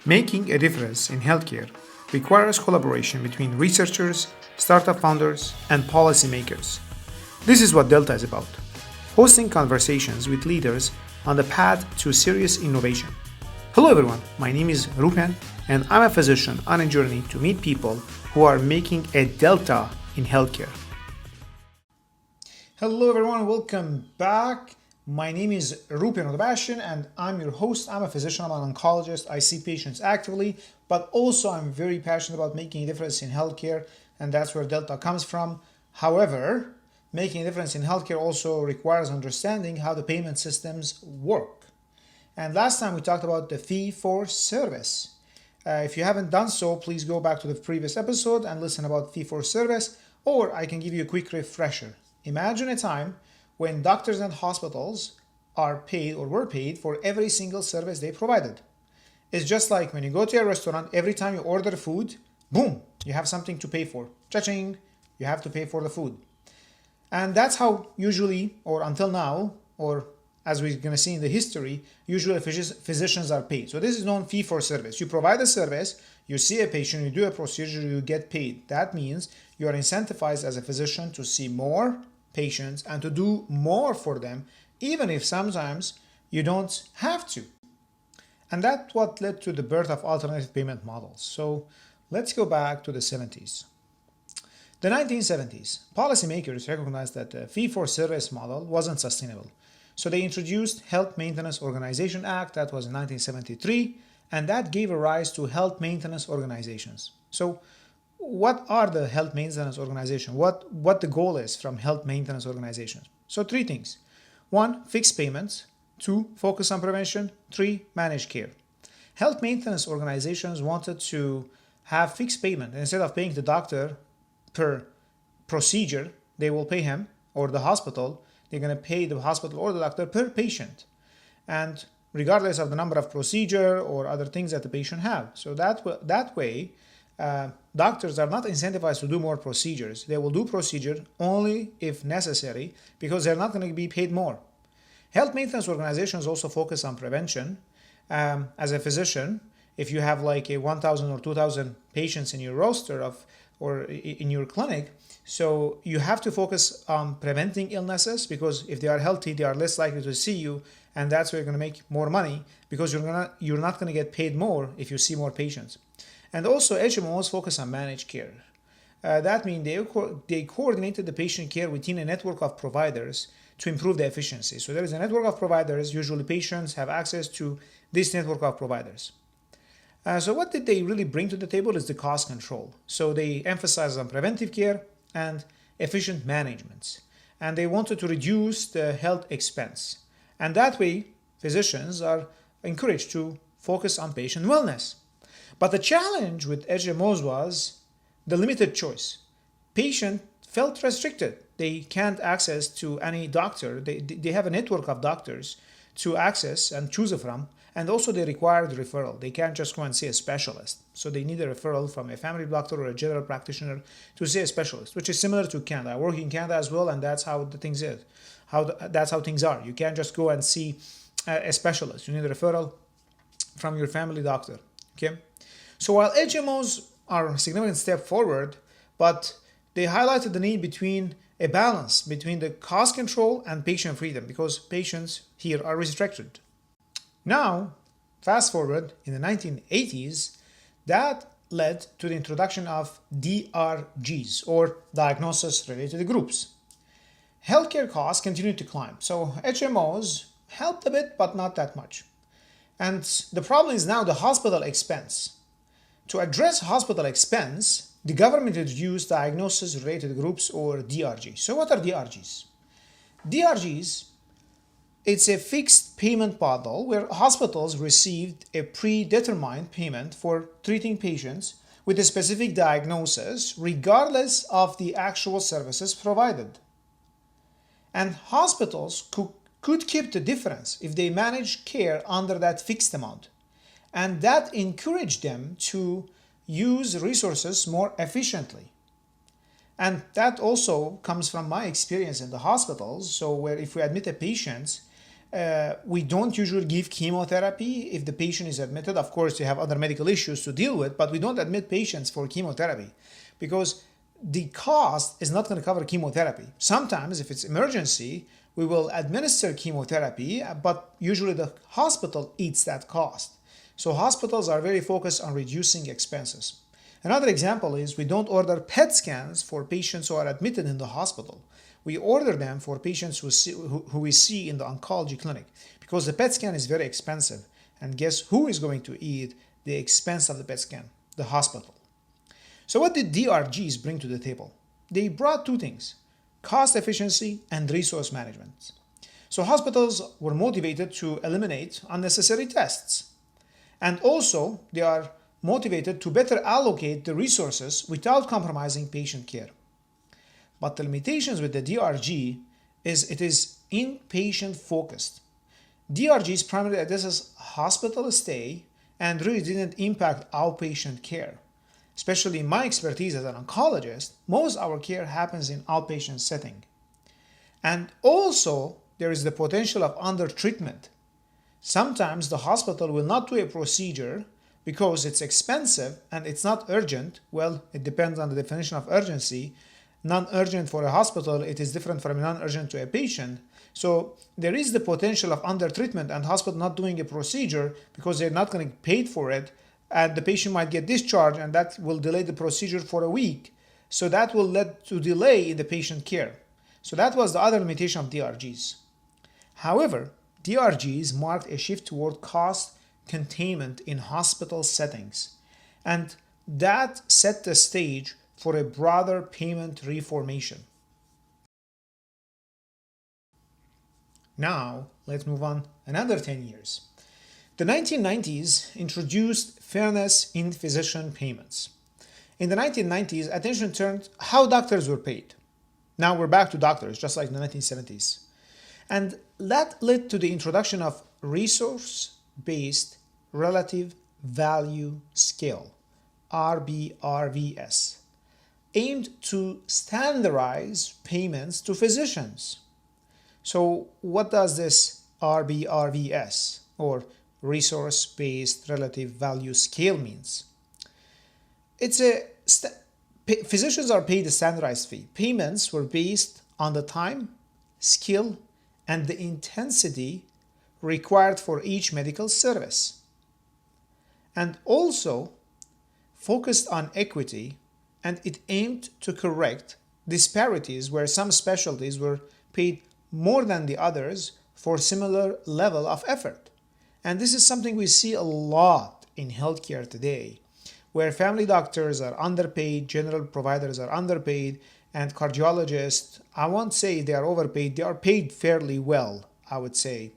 Making a difference in healthcare requires collaboration between researchers, startup founders, and policymakers. This is what Delta is about, hosting conversations with leaders on the path to serious innovation. Hello everyone, my name is Rupen, and I'm a physician on a journey to meet people who are making a delta in healthcare. Hello everyone, welcome back. My name is Rupen Odabashian and I'm your host. I'm a physician, I'm an oncologist. I see patients actively, but also I'm very passionate about making a difference in healthcare, and that's where Delta comes from. However, making a difference in healthcare also requires understanding how the payment systems work. And last time we talked about the fee for service. If you haven't done so, please go back to the previous episode and listen about fee for service, or I can give you a quick refresher. Imagine a time when doctors and hospitals are paid or were paid for every single service they provided. It's just like when you go to a restaurant, every time you order food, boom, you have something to pay for. Cha-ching, you have to pay for the food. And that's how usually, or until now, or as we're going to see in the history, usually physicians are paid. So this is known fee for service. You provide a service, you see a patient, you do a procedure, you get paid. That means you are incentivized as a physician to see more patients and to do more for them, even if sometimes you don't have to. And that's what led to the birth of alternative payment models. So let's go back to the 70s. The 1970s, policymakers recognized that the fee-for-service model wasn't sustainable. So they introduced Health Maintenance Organization Act, that was in 1973, and that gave a rise to health maintenance organizations. So what are the health maintenance organizations? What the goal is from health maintenance organizations? So three things. 1, fixed payments. 2, focus on prevention. 3, managed care. Health maintenance organizations wanted to have fixed payment. Instead of paying the doctor per procedure, they will pay him, or the hospital, they're going to pay the hospital or the doctor per patient. And regardless of the number of procedure or other things that the patient have. So that way, doctors are not incentivized to do more procedures. They will do procedure only if necessary because they're not going to be paid more. Health maintenance organizations also focus on prevention. As a physician, if you have like a 1,000 or 2,000 patients in your roster or in your clinic, so you have to focus on preventing illnesses because if they are healthy, they are less likely to see you, and that's where you're going to make more money because you're not going to get paid more if you see more patients. And also HMOs focus on managed care. That means they coordinated the patient care within a network of providers to improve the efficiency. So there is a network of providers. Usually patients have access to this network of providers. So what did they really bring to the table is the cost control. So they emphasize on preventive care and efficient management. And they wanted to reduce the health expense. And that way, physicians are encouraged to focus on patient wellness. But the challenge with HMOs was the limited choice. Patient felt restricted. They can't access to any doctor. They have a network of doctors to access and choose from. And also they required referral. They can't just go and see a specialist. So they need a referral from a family doctor or a general practitioner to see a specialist, which is similar to Canada. I work in Canada as well, and that's how the things is. That's how things are. You can't just go and see a specialist. You need a referral from your family doctor. Okay. So while HMOs are a significant step forward, but they highlighted the need between a balance between the cost control and patient freedom because patients here are restricted. Now, fast forward in the 1980s, that led to the introduction of DRGs, or diagnosis-related groups. Healthcare costs continued to climb, so HMOs helped a bit, but not that much. And the problem is now the hospital expense. To address hospital expense, the government introduced diagnosis-related groups, or DRGs. So what are DRGs? DRGs, it's a fixed payment model where hospitals received a predetermined payment for treating patients with a specific diagnosis, regardless of the actual services provided. And hospitals could keep the difference if they manage care under that fixed amount. And that encouraged them to use resources more efficiently. And that also comes from my experience in the hospitals. So where if we admit a patient, We don't usually give chemotherapy if the patient is admitted. Of course, you have other medical issues to deal with, but we don't admit patients for chemotherapy because the cost is not going to cover chemotherapy. Sometimes, if it's emergency, we will administer chemotherapy, but usually the hospital eats that cost. So hospitals are very focused on reducing expenses. Another example is we don't order PET scans for patients who are admitted in the hospital. We order them for patients who we see in the oncology clinic because the PET scan is very expensive. And guess who is going to eat the expense of the PET scan? The hospital. So what did DRGs bring to the table? They brought two things: cost efficiency and resource management. So hospitals were motivated to eliminate unnecessary tests. And also, they are motivated to better allocate the resources without compromising patient care. But the limitations with the DRG is it is inpatient focused. DRGs primarily addresses hospital stay and really didn't impact outpatient care. Especially in my expertise as an oncologist, most of our care happens in outpatient setting. And also, there is the potential of undertreatment. Sometimes the hospital will not do a procedure because it's expensive and it's not urgent. Well, it depends on the definition of urgency. Non-urgent for a hospital, it is different from non-urgent to a patient. So there is the potential of undertreatment and hospital not doing a procedure because they're not going to get paid for it, and the patient might get discharged, and that will delay the procedure for a week. So that will lead to delay in the patient care. So that was the other limitation of DRGs. However, DRGs marked a shift toward cost containment in hospital settings, and that set the stage for a broader payment reformation. Now, let's move on another 10 years. The 1990s introduced fairness in physician payments. In the 1990s, attention turned how doctors were paid. Now we're back to doctors, just like in the 1970s. And that led to the introduction of resource-based relative value scale, RBRVS, aimed to standardize payments to physicians. So what does this RBRVS, or resource-based relative value scale, means? It's physicians are paid a standardized fee. Payments were based on the time, skill, and the intensity required for each medical service, and also focused on equity, and it aimed to correct disparities where some specialties were paid more than the others for similar level of effort. And this is something we see a lot in healthcare today, where family doctors are underpaid, general providers are underpaid, and cardiologists, I won't say they are overpaid, they are paid fairly well, I would say.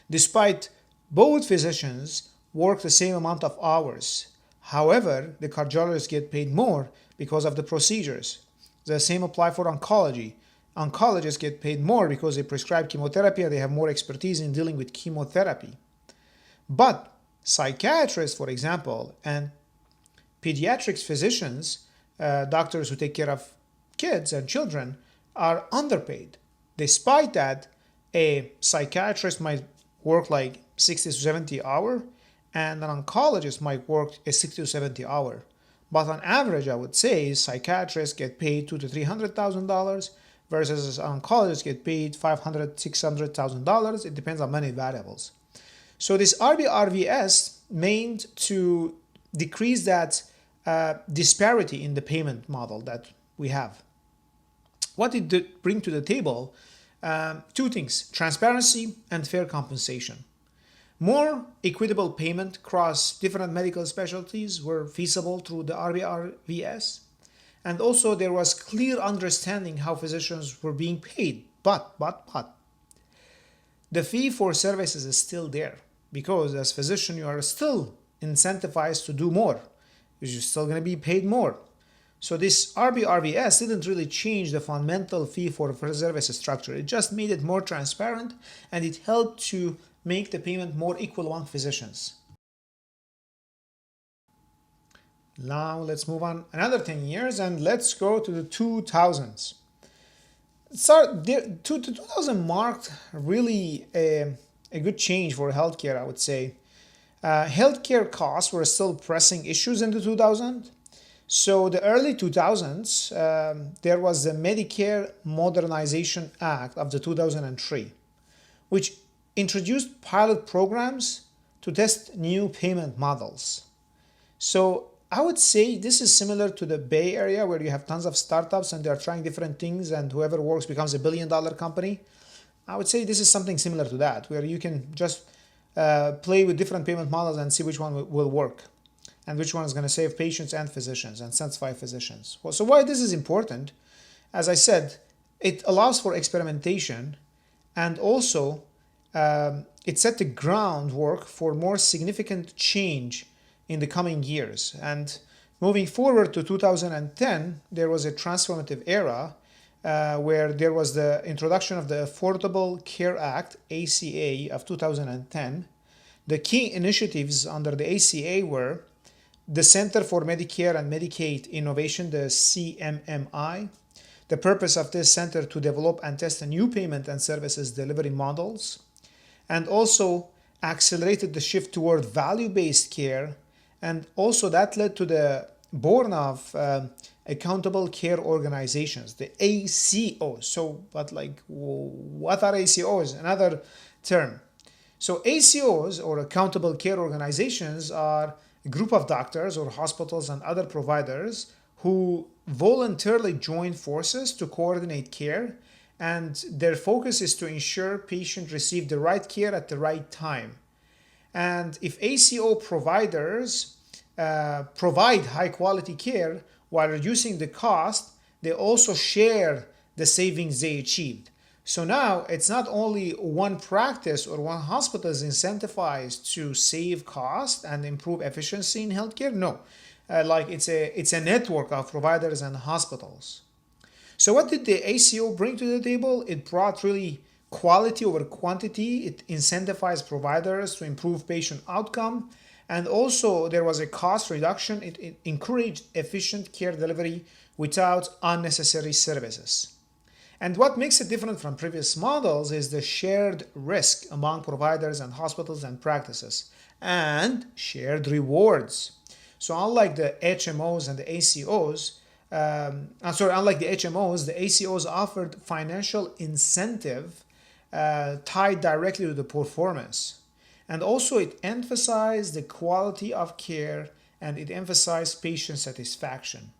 Despite both physicians work the same amount of hours. However, the cardiologists get paid more because of the procedures. The same apply for oncology. Oncologists get paid more because they prescribe chemotherapy and they have more expertise in dealing with chemotherapy. But psychiatrists, for example, and pediatrics physicians, doctors who take care of kids and children, are underpaid. Despite that, a psychiatrist might work like 60 to 70 hours, and an oncologist might work a 60 to 70 hours. But on average, I would say psychiatrists get paid $200,000 to $300,000 versus oncologists get paid $500,000 to $600,000. It depends on many variables. So this RBRVS meant to decrease that disparity in the payment model that we have. What did it bring to the table? Two things: transparency and fair compensation. More equitable payment across different medical specialties were feasible through the RBRVS. And also there was clear understanding how physicians were being paid. But, the fee for services is still there, because as physician you are still incentivized to do more. You're still going to be paid more. So this RBRVS didn't really change the fundamental fee for services structure. It just made it more transparent, and it helped to make the payment more equal among physicians. Now let's move on another 10 years and let's go to the 2000s. 2000 marked really a a good change for healthcare, I would say. Healthcare costs were still pressing issues in the 2000s. So the early 2000s, there was the Medicare Modernization Act of the 2003, which introduced pilot programs to test new payment models. So I would say this is similar to the Bay Area, where you have tons of startups and they're trying different things, and whoever works becomes a billion-dollar company. I would say this is something similar to that, where you can just play with different payment models and see which one will work and which one is going to save patients and physicians and incentivize physicians. Well, so why this is important, as I said, it allows for experimentation, and also it set the groundwork for more significant change in the coming years. And moving forward to 2010, there was a transformative era where there was the introduction of the Affordable Care Act, ACA, of 2010. The key initiatives under the ACA were the Center for Medicare and Medicaid Innovation, the CMMI. The purpose of this center to develop and test new payment and services delivery models, and also accelerated the shift toward value-based care, and also that led to the born of accountable care organizations, the ACOs. So, but like, what are ACOs? Another term. So ACOs, or accountable care organizations, are a group of doctors or hospitals and other providers who voluntarily join forces to coordinate care, and their focus is to ensure patients receive the right care at the right time. And if ACO providers provide high quality care while reducing the cost, they also share the savings they achieved. So now it's not only one practice or one hospital is incentivized to save cost and improve efficiency in healthcare. No, like it's a network of providers and hospitals. So what did the ACO bring to the table? It brought really quality over quantity. It incentivized providers to improve patient outcome. And also there was a cost reduction. It encouraged efficient care delivery without unnecessary services. And what makes it different from previous models is the shared risk among providers and hospitals and practices, and shared rewards. So unlike the HMOs and the ACOs, unlike the HMOs, the ACOs offered financial incentive tied directly to the performance. And also it emphasized the quality of care, and it emphasized patient satisfaction.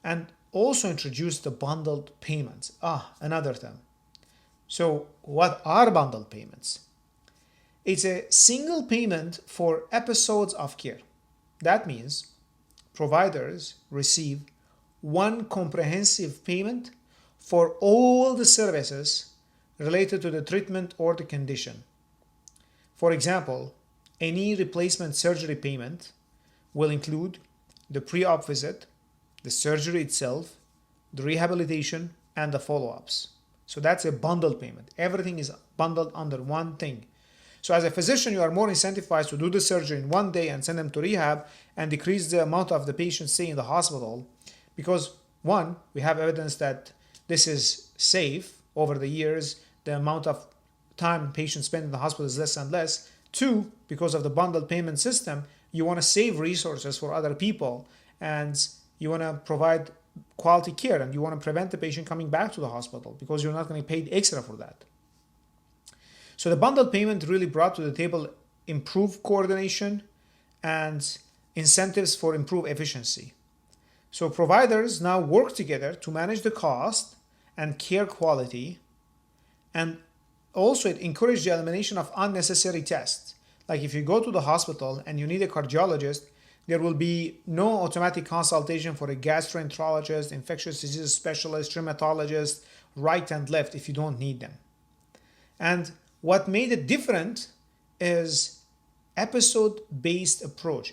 And also introduced the bundled payments. Another term. So what are bundled payments? It's a single payment for episodes of care. That means providers receive one comprehensive payment for all the services related to the treatment or the condition. For example, a knee replacement surgery payment will include the pre-op visit, the surgery itself, the rehabilitation, and the follow-ups. So that's a bundled payment. Everything is bundled under one thing. So as a physician, you are more incentivized to do the surgery in one day and send them to rehab and decrease the amount of the patient stay in the hospital, because one, we have evidence that this is safe. Over the years, the amount of time patients spend in the hospital is less and less. Two, because of the bundled payment system, you want to save resources for other people, and you want to provide quality care, and you want to prevent the patient coming back to the hospital because you're not going to pay extra for that. So the bundled payment really brought to the table improved coordination and incentives for improved efficiency. So providers now work together to manage the cost and care quality, and also it encouraged the elimination of unnecessary tests. Like if you go to the hospital and you need a cardiologist, there will be no automatic consultation for a gastroenterologist, infectious disease specialist, rheumatologist, right and left if you don't need them. And what made it different is episode-based approach.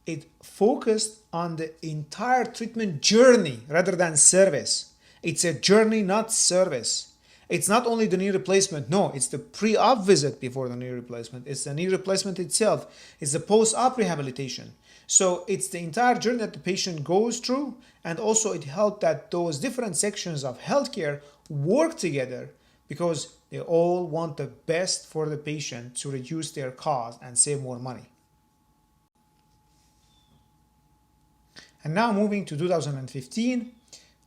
It focused on the entire treatment journey rather than service. It's a journey, not service. It's not only the knee replacement. No, it's the pre-op visit before the knee replacement. It's the knee replacement itself. It's the post-op rehabilitation. So it's the entire journey that the patient goes through, and also it helped that those different sections of healthcare work together, because they all want the best for the patient to reduce their cost and save more money. And now moving to 2015,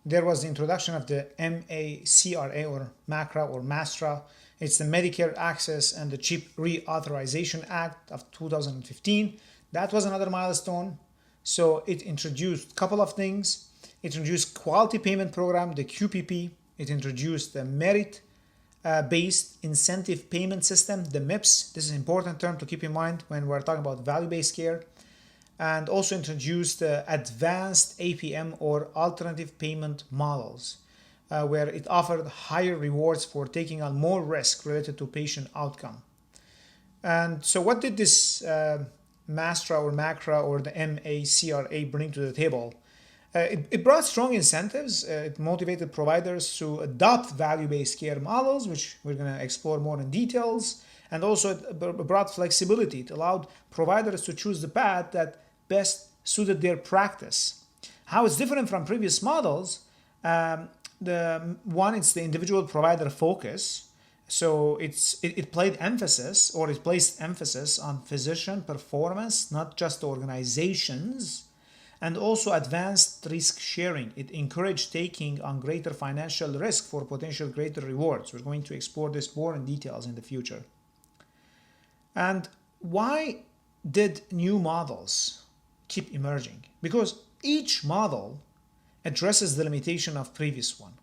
there was the introduction of the MACRA or MACRA or MASTRA. It's the Medicare Access and the Cheap Reauthorization Act of 2015. That was another milestone. So it introduced a couple of things. It introduced Quality Payment Program, the QPP. It introduced the Merit-Based Incentive Payment System, the MIPS. This is an important term to keep in mind when we're talking about value-based care. And also introduced advanced APM or alternative payment models, where it offered higher rewards for taking on more risk related to patient outcome. And so what did this MASTRA or MACRA or the MACRA bring to the table? It brought strong incentives. It motivated providers to adopt value-based care models, which we're going to explore more in details. And also it brought flexibility. It allowed providers to choose the path that best suited their practice. How it's different from previous models, it's the individual provider focus. So it placed emphasis on physician performance, not just organizations, and also advanced risk sharing. It encouraged taking on greater financial risk for potential greater rewards. We're going to explore this more in details in the future. And why did new models keep emerging? Because each model addresses the limitation of previous one.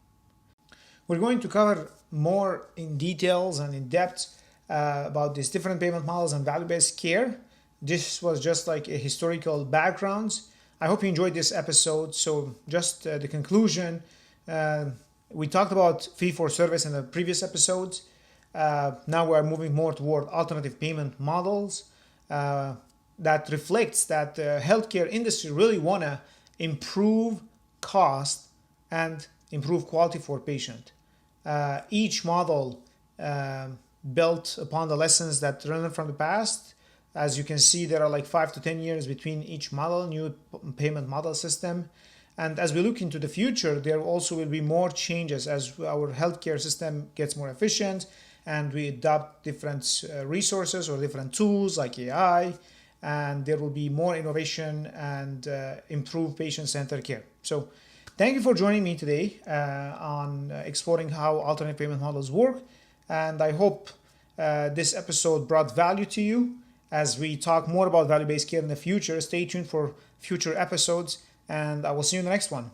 We're going to cover more in details and in depth about these different payment models and value-based care. This was just like a historical background. I hope you enjoyed this episode. So just the conclusion, we talked about fee-for-service in the previous episodes. Now we're moving more toward alternative payment models that reflects that the healthcare industry really want to improve cost and improve quality for patient. Each model built upon the lessons that learned from the past. As you can see, there are like 5 to 10 years between each model, new payment model system. And as we look into the future, there also will be more changes as our healthcare system gets more efficient and we adopt different resources or different tools like AI, and there will be more innovation and improved patient-centered care. So thank you for joining me today on exploring how alternate payment models work. And I hope this episode brought value to you. As we talk more about value-based care in the future, stay tuned for future episodes, and I will see you in the next one.